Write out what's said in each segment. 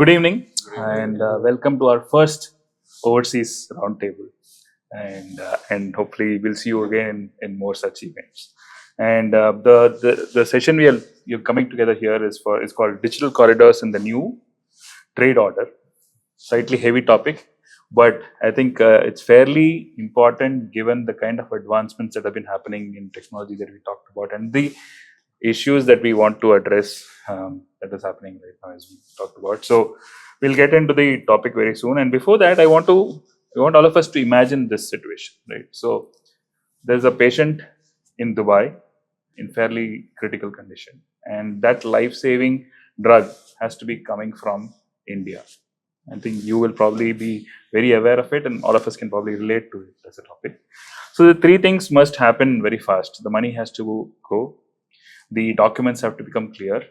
Good evening, and welcome to our first overseas roundtable. And hopefully we'll see you again in more such events. And the session you're coming together here is called Digital Corridors in the New Trade Order. Slightly heavy topic, but I think it's fairly important given the kind of advancements that have been happening in technology that we talked about and the issues that we want to address that is happening right now as we talked about. So we'll get into the topic very soon. And before that, I want all of us to imagine this situation, right? So there's a patient in Dubai in fairly critical condition, and that life-saving drug has to be coming from India. I think you will probably be very aware of it, and all of us can probably relate to it as a topic. So the three things must happen very fast. The money has to go, the documents have to become clear,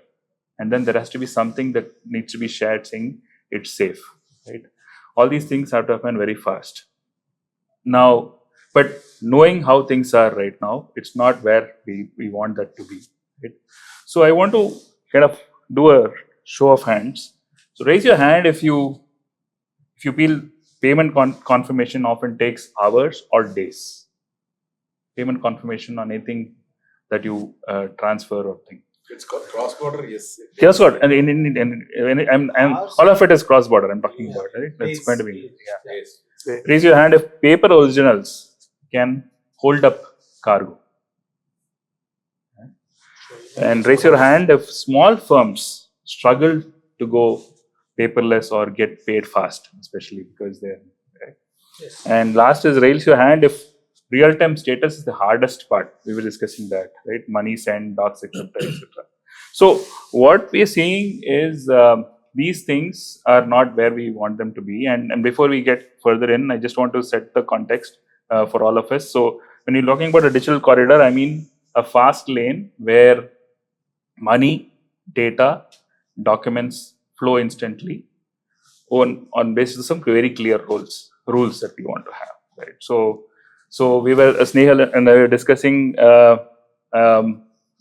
and then there has to be something that needs to be shared saying it's safe, right? All these things have to happen very fast. Now, but knowing how things are right now, it's not where we want that to be, right? So I want to kind of do a show of hands. So raise your hand if you feel payment confirmation often takes hours or days. Payment confirmation on anything that you transfer or thing. It's called cross-border, yes. Cross-border, and all of it is cross-border. I'm talking about, right? That's going to be. Yeah. Raise your hand if paper originals can hold up cargo. And raise your hand if small firms struggle to go paperless or get paid fast, especially because they're. Right? Yes. And last is raise your hand if real-time status is the hardest part. We were discussing that, right? Money send, docs, etc., etc. So what we are seeing is these things are not where we want them to be. And before we get further in, I just want to set the context for all of us. So when you're talking about a digital corridor, I mean a fast lane where money, data, documents flow instantly on basis of some very clear rules that we want to have, right? So we were, Snehal and I were discussing,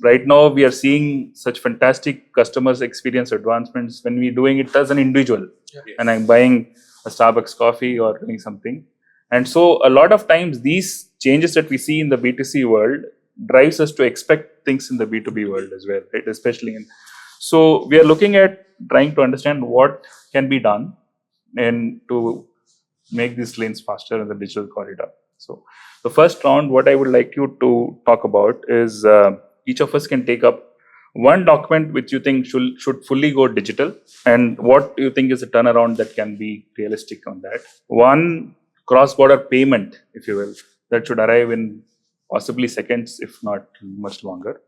right now we are seeing such fantastic customers experience advancements when we're doing it as an individual. Yes. And I'm buying a Starbucks coffee or doing something. And so a lot of times these changes that we see in the B2C world drives us to expect things in the B2B world as well, right? Especially so we are looking at trying to understand what can be done and to make these lanes faster in the digital corridor. So the first round, what I would like you to talk about is each of us can take up one document which you think should fully go digital, and what do you think is a turnaround that can be realistic on that. One cross-border payment, if you will, that should arrive in possibly seconds, if not much longer.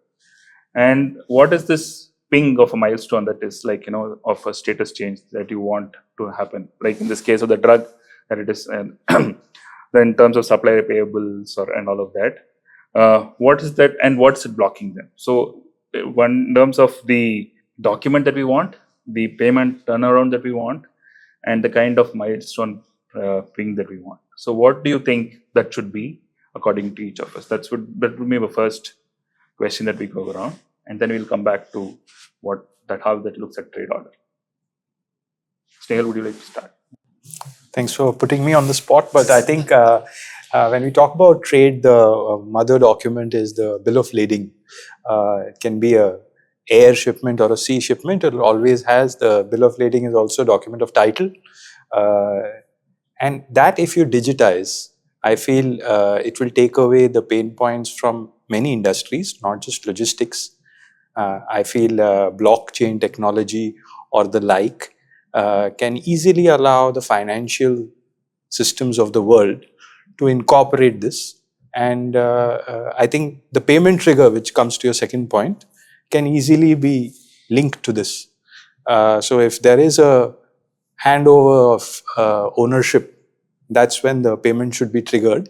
And what is this ping of a milestone that is like, of a status change that you want to happen? Like in this case of the drug, that it is in terms of supplier payables and all of that. What is that and what's it blocking them? So in terms of the document that we want, the payment turnaround that we want, and the kind of milestone ping that we want. So what do you think that should be according to each of us? That would be the first question that we go around, and then we'll come back to how that looks at trade order. Snehal, would you like to start? Thanks for putting me on the spot, but I think when we talk about trade, the mother document is the bill of lading. It can be a air shipment or a sea shipment. It always has the bill of lading is also a document of title. And that if you digitize, I feel it will take away the pain points from many industries, not just logistics. I feel blockchain technology or the like can easily allow the financial systems of the world to incorporate this. And I think the payment trigger, which comes to your second point, can easily be linked to this. So if there is a handover of ownership, that's when the payment should be triggered.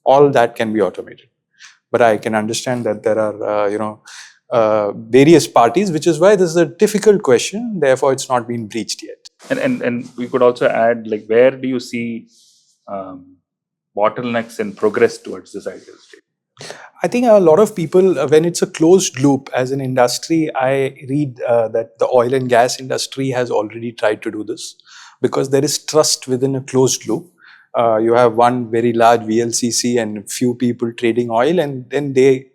All that can be automated. But I can understand that there are various parties, which is why this is a difficult question. Therefore, it's not been breached yet. And we could also add, like, where do you see bottlenecks in progress towards this ideal state? I think a lot of people, when it's a closed loop as an industry, I read that the oil and gas industry has already tried to do this because there is trust within a closed loop. You have one very large VLCC and few people trading oil, and then they,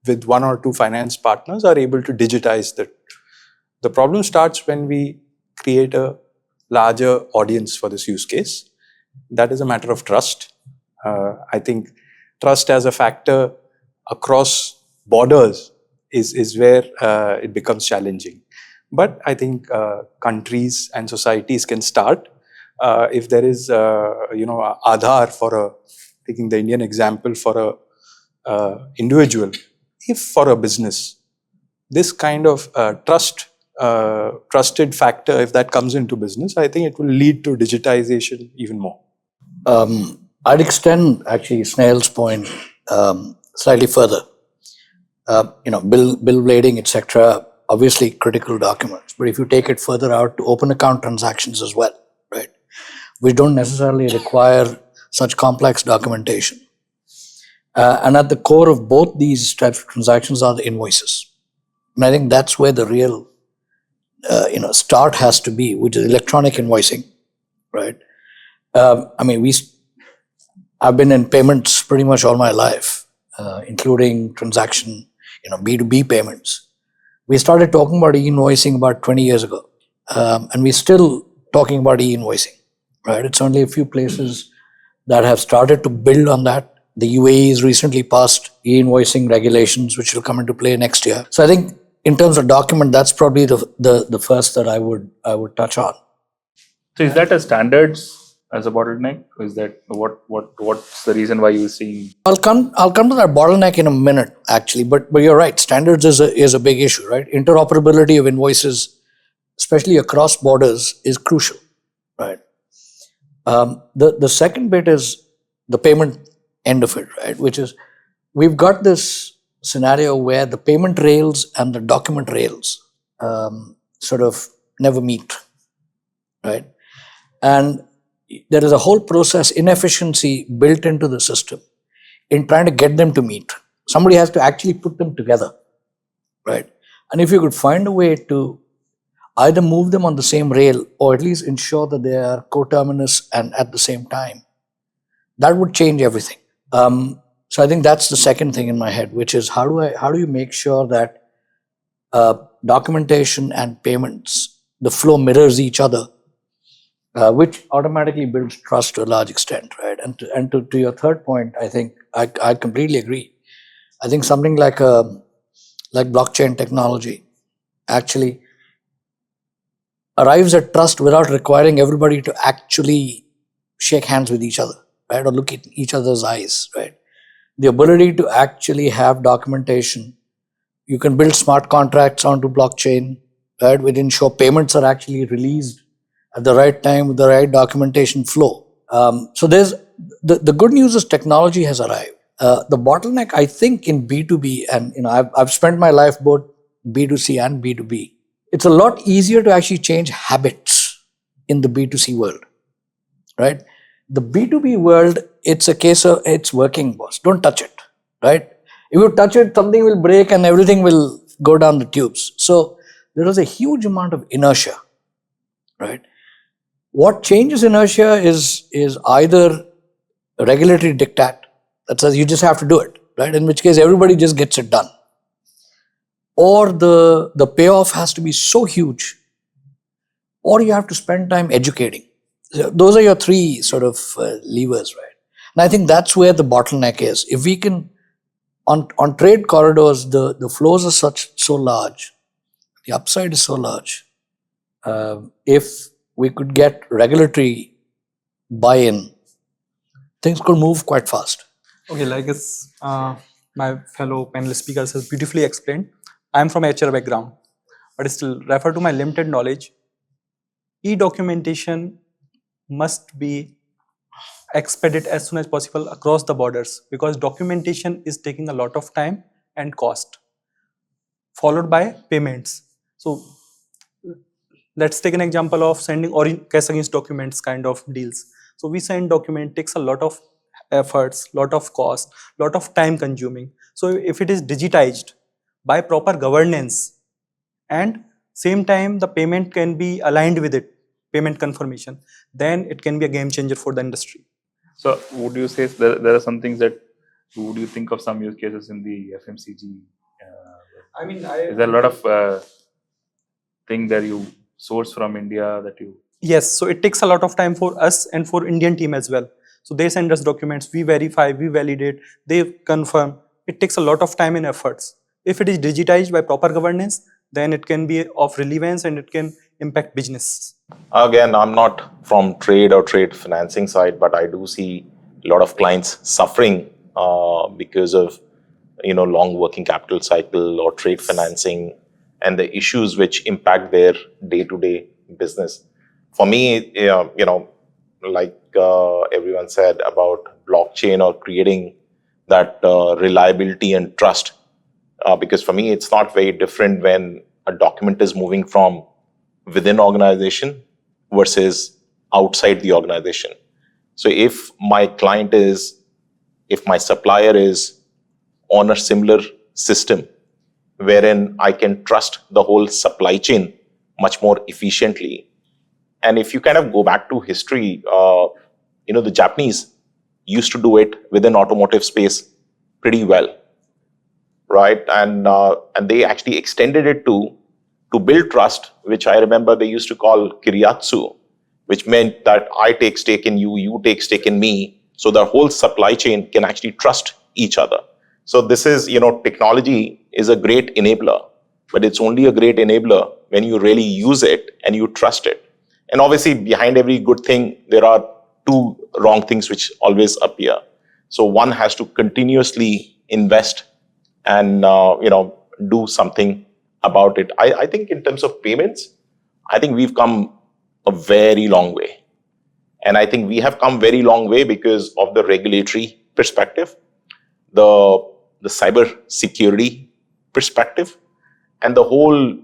with one or two finance partners, are able to digitize that. The problem starts when we create a larger audience for this use case. That is a matter of trust. I think trust as a factor across borders is where it becomes challenging. But I think countries and societies can start. If there is, Aadhaar taking the Indian example for a individual, if for a business, this kind of trusted factor, if that comes into business, I think it will lead to digitization even more. I'd extend actually Snehal's point slightly further. Bill blading, etc. Obviously critical documents, but if you take it further out to open account transactions as well, right? We don't necessarily require such complex documentation. And at the core of both these types of transactions are the invoices. And I think that's where the real start has to be, which is electronic invoicing, right? I've been in payments pretty much all my life, including transaction, B2B payments. We started talking about e-invoicing about 20 years ago, and we're still talking about e-invoicing, right? It's only a few places that have started to build on that. The UAE has recently passed e-invoicing regulations, which will come into play next year. So I think in terms of document, that's probably the first that I would touch on. So is that a standards as a bottleneck? Is that what's the reason why you're seeing? I'll come to that bottleneck in a minute, actually. But you're right. Standards is a big issue, right? Interoperability of invoices, especially across borders, is crucial, right? The second bit is the payment end of it, right? Which is we've got this scenario where the payment rails and the document rails sort of never meet, right? And there is a whole process inefficiency built into the system in trying to get them to meet. Somebody has to actually put them together, right? And if you could find a way to either move them on the same rail or at least ensure that they are coterminous and at the same time, that would change everything. So I think that's the second thing in my head, which is how do you make sure that documentation and payments, the flow mirrors each other, which automatically builds trust to a large extent, right? And to your third point, I think I completely agree. I think something like blockchain technology actually arrives at trust without requiring everybody to actually shake hands with each other, right? Or look at each other's eyes, right? The ability to actually have documentation. You can build smart contracts onto blockchain, right? Which ensure payments are actually released at the right time with the right documentation flow. So there's the good news is technology has arrived. The bottleneck, I think, in B2B, and I've spent my life both B2C and B2B. It's a lot easier to actually change habits in the B2C world, right? The B2B world, it's a case of it's working, boss. Don't touch it, right? If you touch it, something will break and everything will go down the tubes. So there is a huge amount of inertia, right? What changes inertia is either a regulatory diktat that says you just have to do it, right? In which case everybody just gets it done. Or the payoff has to be so huge, or you have to spend time educating. Those are your three sort of levers, right? And I think that's where the bottleneck is. If we can, on trade corridors, the flows are so large, the upside is so large. If we could get regulatory buy-in, things could move quite fast. Okay, like as my fellow panel speakers has beautifully explained, I am from HR background, but still refer to my limited knowledge. E-documentation must be expedited as soon as possible across the borders because documentation is taking a lot of time and cost, followed by payments. So let's take an example of sending or cash against documents kind of deals. So we send document, takes a lot of efforts, lot of cost, lot of time consuming. So if it is digitized by proper governance, and same time the payment can be aligned with it, payment confirmation, then it can be a game changer for the industry. So would you say there are some things that, would you think of some use cases in the FMCG? I mean, Is there a lot of thing that you source from India that you? yes, so it takes a lot of time for us and for Indian team as well. So they send us documents, we verify, we validate, they confirm. It takes a lot of time and efforts. If it is digitized by proper governance, then it can be of relevance and it can impact business. Again, I'm not from trade or trade financing side, but I do see a lot of clients suffering because of long working capital cycle or trade financing and the issues which impact their day-to-day business. For me, like everyone said about blockchain or creating that reliability and trust, because for me it's not very different when a document is moving from within organization versus outside the organization. So if my supplier is on a similar system wherein I can trust the whole supply chain much more efficiently. And if you kind of go back to history, the Japanese used to do it within automotive space pretty well, right? And they actually extended it to build trust, which I remember they used to call kiriatsu, which meant that I take stake in you, you take stake in me, so the whole supply chain can actually trust each other. So this is, technology is a great enabler, but it's only a great enabler when you really use it and you trust it. And obviously, behind every good thing, there are two wrong things which always appear. So one has to continuously invest and do something about it. I think in terms of payments, I think we've come a very long way. And I think we have come very long way because of the regulatory perspective, the cyber security perspective, and the whole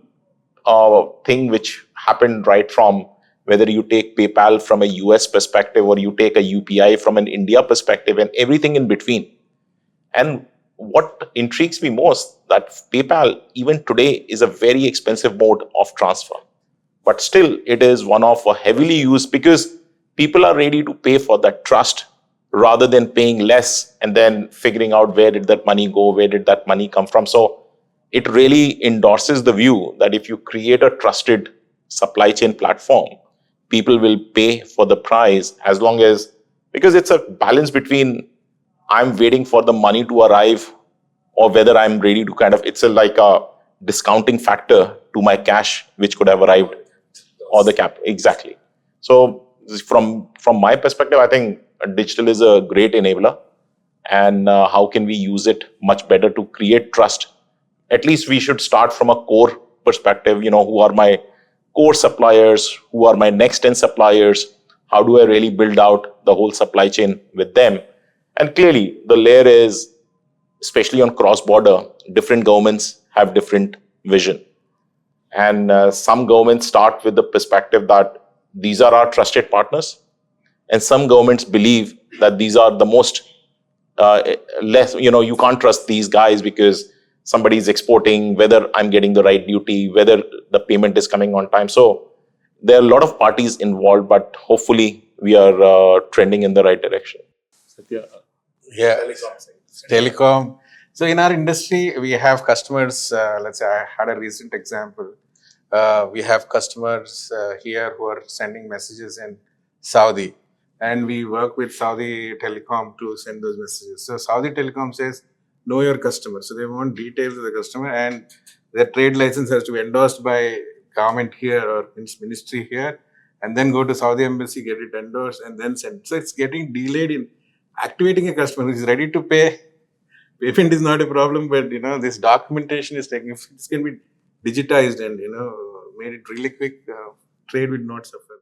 thing which happened right from whether you take PayPal from a US perspective or you take a UPI from an India perspective and everything in between. And what intrigues me most, that PayPal even today is a very expensive mode of transfer, but still it is one of a heavily used, because people are ready to pay for that trust rather than paying less and then figuring out where did that money go, where did that money come from. So it really endorses the view that if you create a trusted supply chain platform, people will pay for the price, as long as, because it's a balance between I'm waiting for the money to arrive or whether I'm ready to like a discounting factor to my cash, which could have arrived, or the cap. Exactly. So from my perspective, I think digital is a great enabler. And how can we use it much better to create trust? At least we should start from a core perspective, who are my core suppliers, who are my next 10 suppliers, how do I really build out the whole supply chain with them? And clearly the layer is, especially on cross-border, different governments have different vision. And some governments start with the perspective that these are our trusted partners. And some governments believe that these are the most less, you can't trust these guys because somebody is exporting, whether I'm getting the right duty, whether the payment is coming on time. So there are a lot of parties involved, but hopefully we are trending in the right direction. Satya, Yeah, telecom. So in our industry, we have customers. Let's say I had a recent example. We have customers here who are sending messages in Saudi, and we work with Saudi Telecom to send those messages. So Saudi Telecom says, know your customer. So they want details of the customer, and their trade license has to be endorsed by government here or ministry here, and then go to Saudi embassy, get it endorsed, and then send. So it's getting delayed in activating a customer who is ready to pay. Payment is not a problem, but this documentation is taking. If this can be digitized and made it really quick, trade will not suffer.